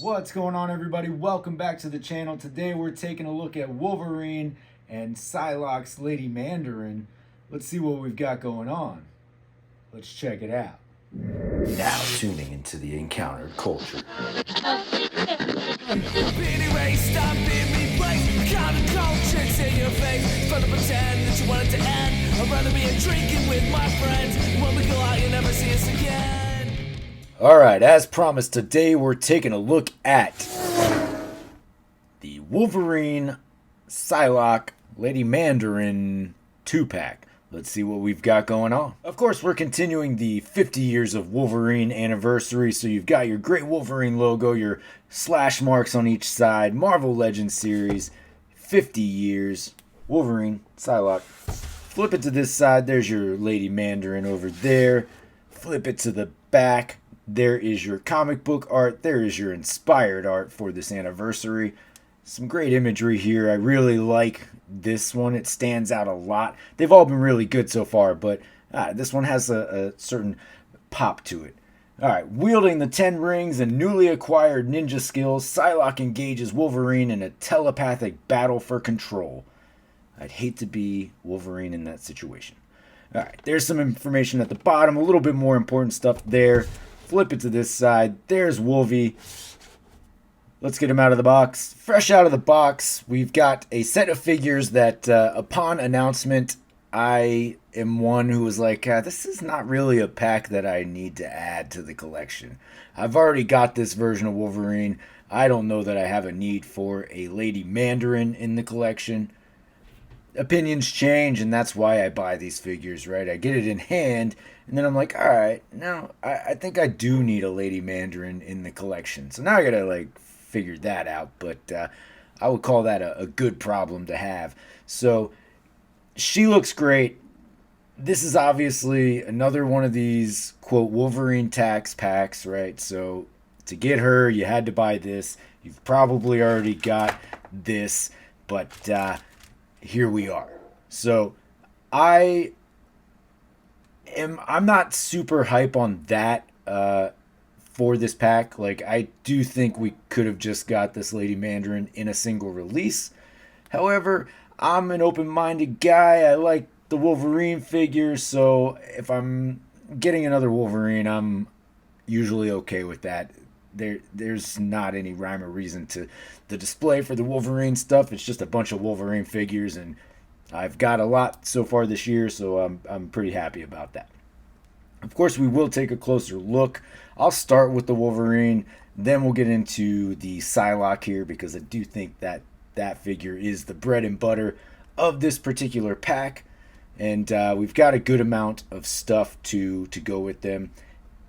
What's going on, everybody? Welcome back to the channel. Today we're taking a look at Wolverine and Psylocke's Lady Mandarin. Let's see what we've got going on. Let's check it out. Now tuning into the Encountered Culture. Alright, as promised, today we're taking a look at the Wolverine, Psylocke, Lady Mandarin 2-pack. Let's see what we've got going on. Of course, we're continuing the 50 years of Wolverine anniversary, so you've got your great Wolverine logo, your slash marks on each side, Marvel Legends series, 50 years, Wolverine, Psylocke. Flip it to this side, there's your Lady Mandarin over there. Flip it to the back, there is your comic book art, there is your inspired art for this anniversary. Some great imagery here. I really like this one. It stands out a lot. They've all been really good so far, but this one has a certain pop to it. Alright, wielding the 10 rings and newly acquired ninja skills, Psylocke engages Wolverine in a telepathic battle for control. I'd hate to be Wolverine in that situation. Alright, there's some information at the bottom, a little bit more important stuff there. Flip it to this side. There's Wolvie. Let's get him out of the box. Fresh out of the box, we've got a set of figures that upon announcement, I am one who was like, this is not really a pack that I need to add to the collection. I've already got this version of Wolverine. I don't know that I have a need for a Lady Mandarin in the collection. Opinions change, and that's why I buy these figures, right? I get it in hand, and then I'm like, alright, no, I think I do need a Lady Mandarin in the collection. So now I gotta, figure that out, but I would call that a good problem to have. So she looks great. This is obviously another one of these, quote, Wolverine tax packs, right? So to get her, you had to buy this. You've probably already got this, but here we are. So I'm not super hype on that for this pack. I do think we could have just got this Lady Mandarin in a single release. However, I'm an open-minded guy. I like the Wolverine figure, so if I'm getting another Wolverine, I'm usually okay with that. There's not any rhyme or reason to the display for the Wolverine stuff. It's just a bunch of Wolverine figures, and I've got a lot so far this year, so I'm pretty happy about that. Of course, we will take a closer look. I'll start with the Wolverine, then we'll get into the Psylocke here, because I do think that that figure is the bread and butter of this particular pack. And we've got a good amount of stuff to go with them.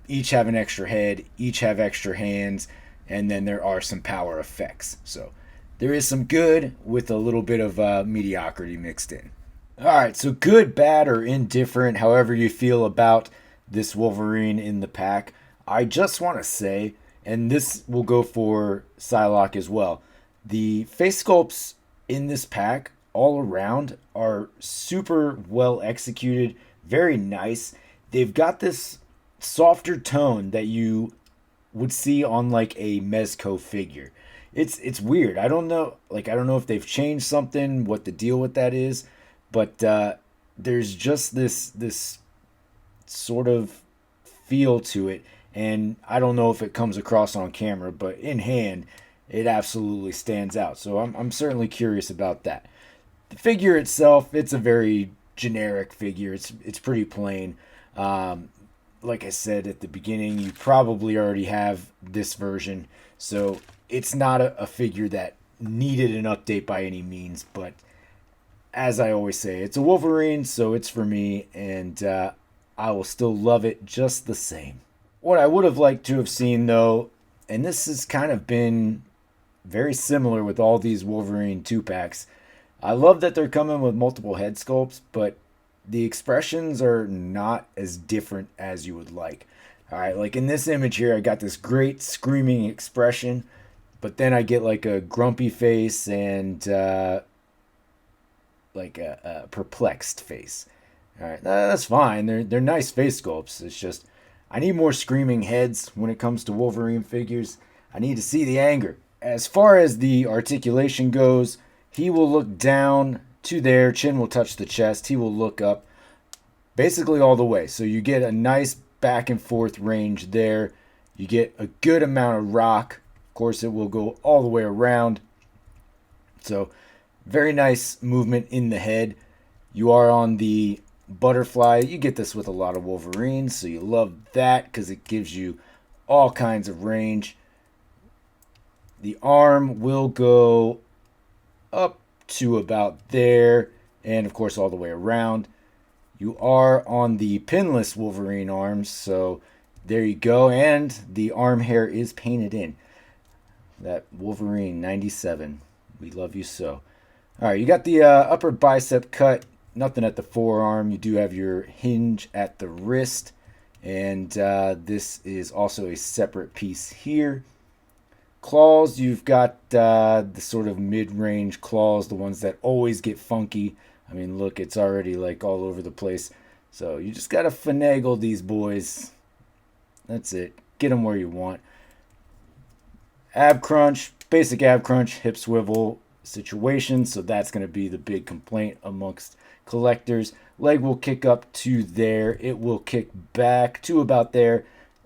Each have an extra head, each have extra hands, and then there are some power effects. So there is some good with a little bit of mediocrity mixed in. Alright, so good, bad, or indifferent, however you feel about this Wolverine in the pack, I just want to say, and this will go for Psylocke as well, the face sculpts in this pack all around are super well executed, very nice. They've got this softer tone that you would see on a Mezco figure. It's weird. I don't know if they've changed something, what the deal with that is, but there's just this sort of feel to it, and I don't know if it comes across on camera, but in hand it absolutely stands out. So I'm certainly curious about that. The figure itself, it's a very generic figure. It's pretty plain. Like I said at the beginning, you probably already have this version, so it's not a figure that needed an update by any means, but as I always say, it's a Wolverine, so it's for me, and I will still love it just the same. What I would have liked to have seen, though, and this has kind of been very similar with all these Wolverine 2-packs, I love that they're coming with multiple head sculpts, but the expressions are not as different as you would like. Alright, in this image here, I got this great screaming expression, but then I get a grumpy face and a perplexed face. Alright, that's fine. They're nice face sculpts. It's just I need more screaming heads when it comes to Wolverine figures. I need to see the anger. As far as the articulation goes, he will look down to there, chin will touch the chest, he will look up basically all the way. So you get a nice back and forth range there. You get a good amount of rock. Of course, it will go all the way around. So very nice movement in the head. You are on the butterfly. You get this with a lot of Wolverines, so you love that because it gives you all kinds of range. The arm will go up to about there, and of course all the way around. You are on the pinless Wolverine arms, so there you go, and the arm hair is painted in. That Wolverine 97, we love you so. All right, you got the upper bicep cut, nothing at the forearm. You do have your hinge at the wrist, and this is also a separate piece here. Claws, you've got the sort of mid-range claws, the ones that always get funky. I mean, look, it's already like all over the place. So you just got to finagle these boys. That's it. Get them where you want. Ab crunch, basic ab crunch, hip swivel situation. So that's going to be the big complaint amongst collectors. Leg will kick up to there. It will kick back to about there.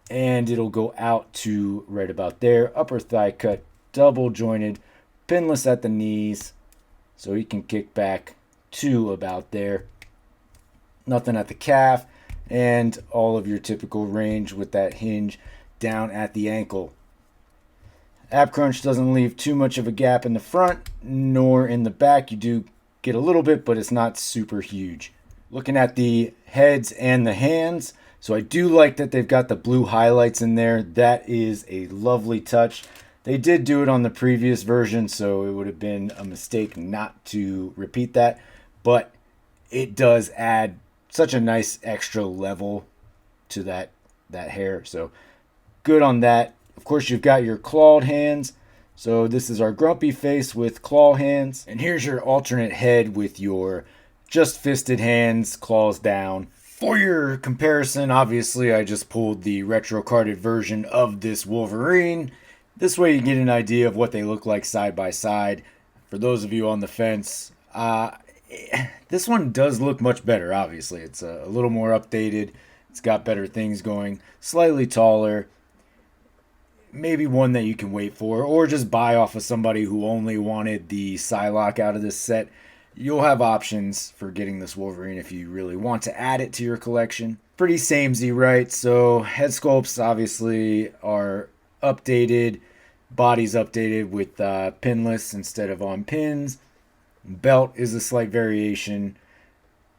And it'll go out to right about there. Upper thigh cut, double jointed, pinless at the knees. So he can kick back to about there. Nothing at the calf. And all of your typical range with that hinge down at the ankle. Ab crunch doesn't leave too much of a gap in the front nor in the back. You do get a little bit, but it's not super huge. Looking at the heads and the hands. So I do like that they've got the blue highlights in there. That is a lovely touch. They did do it on the previous version, so it would have been a mistake not to repeat that. But it does add such a nice extra level to that hair. So good on that. Of course, you've got your clawed hands. So this is our grumpy face with claw hands. And here's your alternate head with your just fisted hands, claws down. For your comparison, obviously, I just pulled the retro-carded version of this Wolverine. This way you get an idea of what they look like side by side. For those of you on the fence, this one does look much better, obviously. It's a little more updated. It's got better things going. Slightly taller. Maybe one that you can wait for, or just buy off of somebody who only wanted the Psylocke out of this set. You'll have options for getting this Wolverine if you really want to add it to your collection. Pretty samey, right? So head sculpts obviously are updated. Body's updated with pinless instead of on pins. Belt is a slight variation.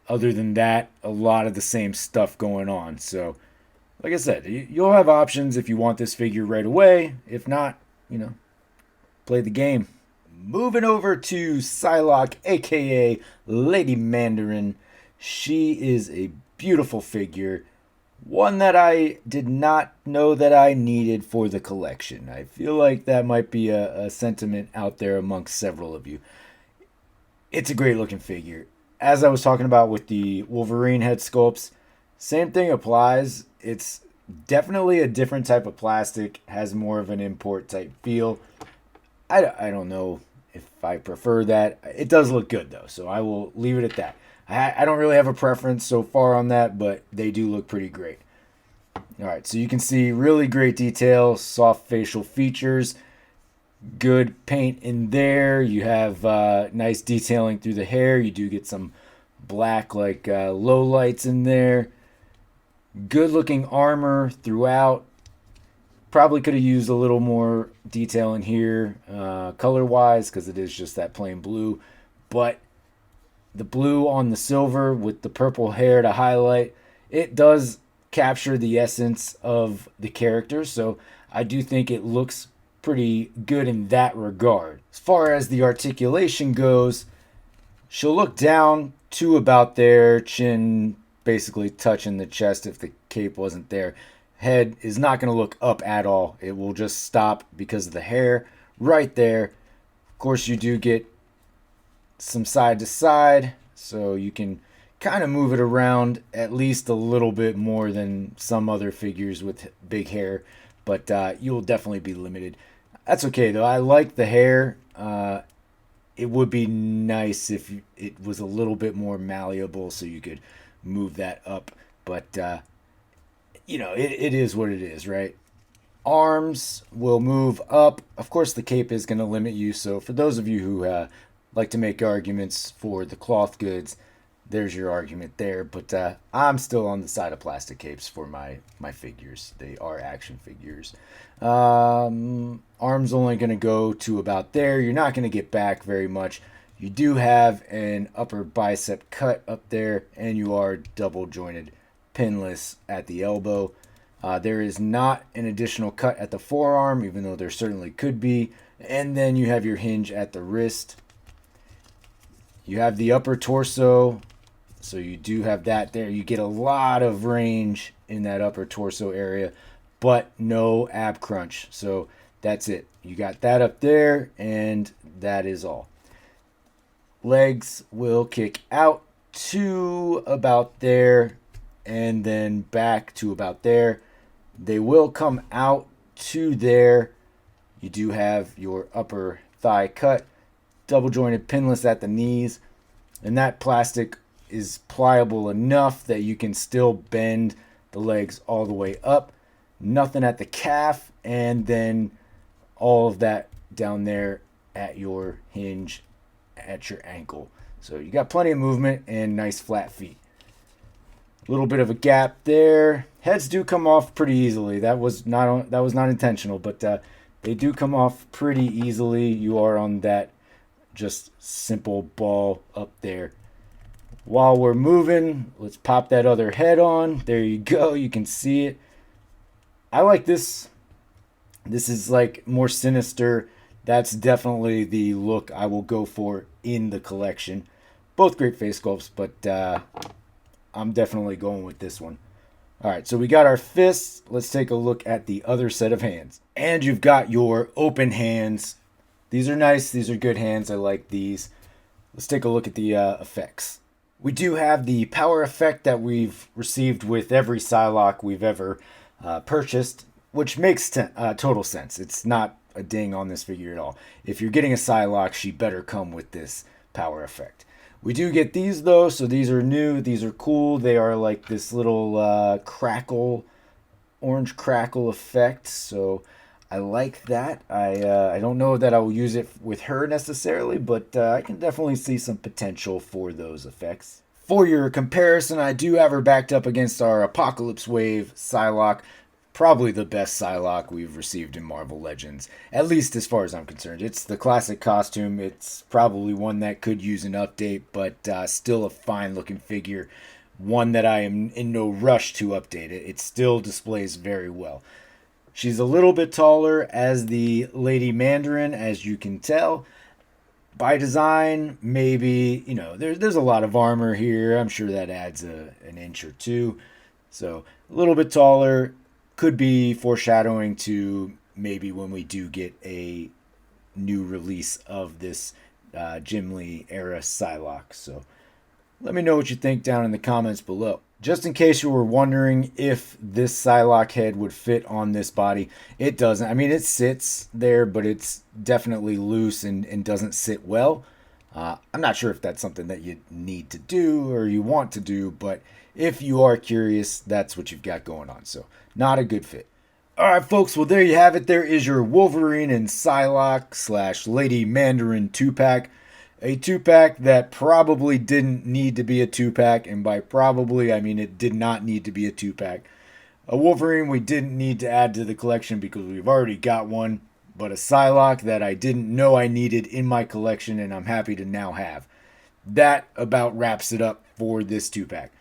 Other than that, a lot of the same stuff going on. So, like I said, you'll have options if you want this figure right away. If not, play the game. Moving over to Psylocke, aka Lady Mandarin. She is a beautiful figure. One that I did not know that I needed for the collection. I feel like that might be a sentiment out there amongst several of you. It's a great looking figure. As I was talking about with the Wolverine head sculpts, same thing applies. It's definitely a different type of plastic, has more of an import type feel. I don't know if I prefer that. It does look good though, so I will leave it at that. I don't really have a preference so far on that, but they do look pretty great. Alright, so you can see really great detail, soft facial features, good paint in there. You have nice detailing through the hair. You do get some black low lights in there. Good looking armor throughout. Probably could have used a little more detail in here color wise because it is just that plain blue, but the blue on the silver with the purple hair to highlight, it does capture the essence of the character. So I do think it looks pretty good in that regard. As far as the articulation goes, she'll look down to about there, chin basically touching the chest if the cape wasn't there. Head is not going to look up at all. It will just stop because of the hair right there. Of course, you do get some side to side, so you can kind of move it around at least a little bit more than some other figures with big hair, but you'll definitely be limited. That's okay though. I like the hair. It would be nice if it was a little bit more malleable so you could move that up. But, it is what it is, right? Arms will move up. Of course, the cape is going to limit you. So, for those of you who like to make arguments for the cloth goods, there's your argument there. But I'm still on the side of plastic capes for my figures. They are action figures. Arms only going to go to about there. You're not going to get back very much. You do have an upper bicep cut up there, and you are double jointed, pinless at the elbow. There is not an additional cut at the forearm, even though there certainly could be. And then you have your hinge at the wrist. You have the upper torso, so you do have that there. You get a lot of range in that upper torso area, but no ab crunch. So that's it. You got that up there, and that is all. Legs will kick out to about there, and then back to about there. They will come out to there. You do have your upper thigh cut, double jointed pinless at the knees, and that plastic is pliable enough that you can still bend the legs all the way up. Nothing at the calf, and then all of that down there at your hinge at your ankle. So you got plenty of movement and nice flat feet. A little bit of a gap there. Heads do come off pretty easily. That was not intentional, but they do come off pretty easily. You are on that just simple ball up there. While we're moving, let's pop that other head on. There you go. You can see it. I like this. This is like more sinister. That's definitely the look I will go for in the collection. Both great face sculpts, but I'm definitely going with this one. All right, so we got our fists. Let's take a look at the other set of hands. And you've got your open hands. These are nice. These are good hands. I like these. Let's take a look at the effects. We do have the power effect that we've received with every Psylocke we've ever purchased, which makes total sense. It's not a ding on this figure at all. If you're getting a Psylocke, she better come with this power effect. We do get these though, so these are new. These are cool. They are like this little crackle, orange crackle effect. So I like that. I don't know that I will use it with her necessarily, but I can definitely see some potential for those effects. For your comparison, I do have her backed up against our Apocalypse Wave Psylocke. Probably the best Psylocke we've received in Marvel Legends, at least as far as I'm concerned. It's the classic costume. It's probably one that could use an update, but still a fine looking figure. One that I am in no rush to update it. It still displays very well. She's a little bit taller as the Lady Mandarin, as you can tell. By design, maybe, there's a lot of armor here. I'm sure that adds an inch or two. So a little bit taller. Could be foreshadowing to maybe when we do get a new release of this Jim Lee era Psylocke. So let me know what you think down in the comments below. Just in case you were wondering if this Psylocke head would fit on this body, it doesn't. I mean, it sits there, but it's definitely loose and doesn't sit well. I'm not sure if that's something that you need to do or you want to do, but if you are curious, that's what you've got going on. So not a good fit. All right, folks. Well, there you have it. There is your Wolverine and Psylocke / Lady Mandarin 2-pack. A 2-pack that probably didn't need to be a 2-pack. And by probably, I mean it did not need to be a 2-pack. A Wolverine we didn't need to add to the collection because we've already got one. But a Psylocke that I didn't know I needed in my collection and I'm happy to now have. That about wraps it up for this 2-pack.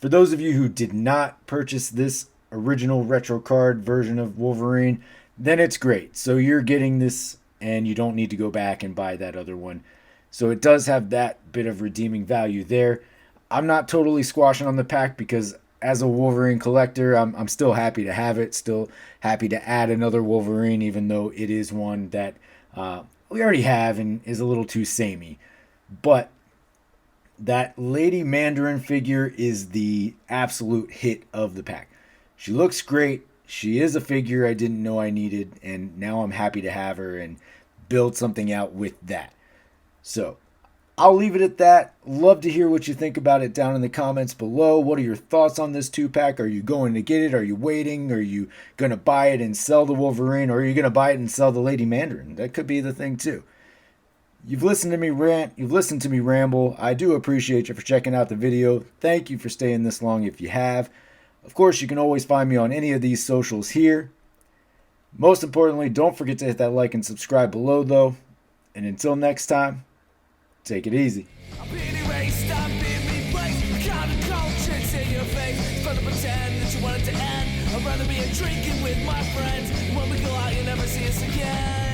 For those of you who did not purchase this original retro card version of Wolverine, then it's great. So you're getting this and you don't need to go back and buy that other one. So it does have that bit of redeeming value there. I'm not totally squashing on the pack because as a Wolverine collector, I'm still happy to have it. Still happy to add another Wolverine, even though it is one that we already have and is a little too samey. But that Lady Mandarin figure is the absolute hit of the pack. She looks great. she is a figure I didn't know I needed, and now I'm happy to have her and build something out with that. So I'll leave it at that. Love to hear what you think about it down in the comments below. What are your thoughts on this 2-pack? Are you going to get it? Are you waiting? Are you going to buy it and sell the Wolverine? Or are you going to buy it and sell the Lady Mandarin? That could be the thing too. You've listened to me rant. You've listened to me ramble. I do appreciate you for checking out the video. Thank you for staying this long if you have. Of course, you can always find me on any of these socials here. Most importantly, don't forget to hit that like and subscribe below though. And until next time, take it easy. I'm being erased, I'm being replaced. Counter-culture, it's in your face. It's fun to pretend that you want it to end. I'd rather be drinking with my friends. When we go out, you never see us again.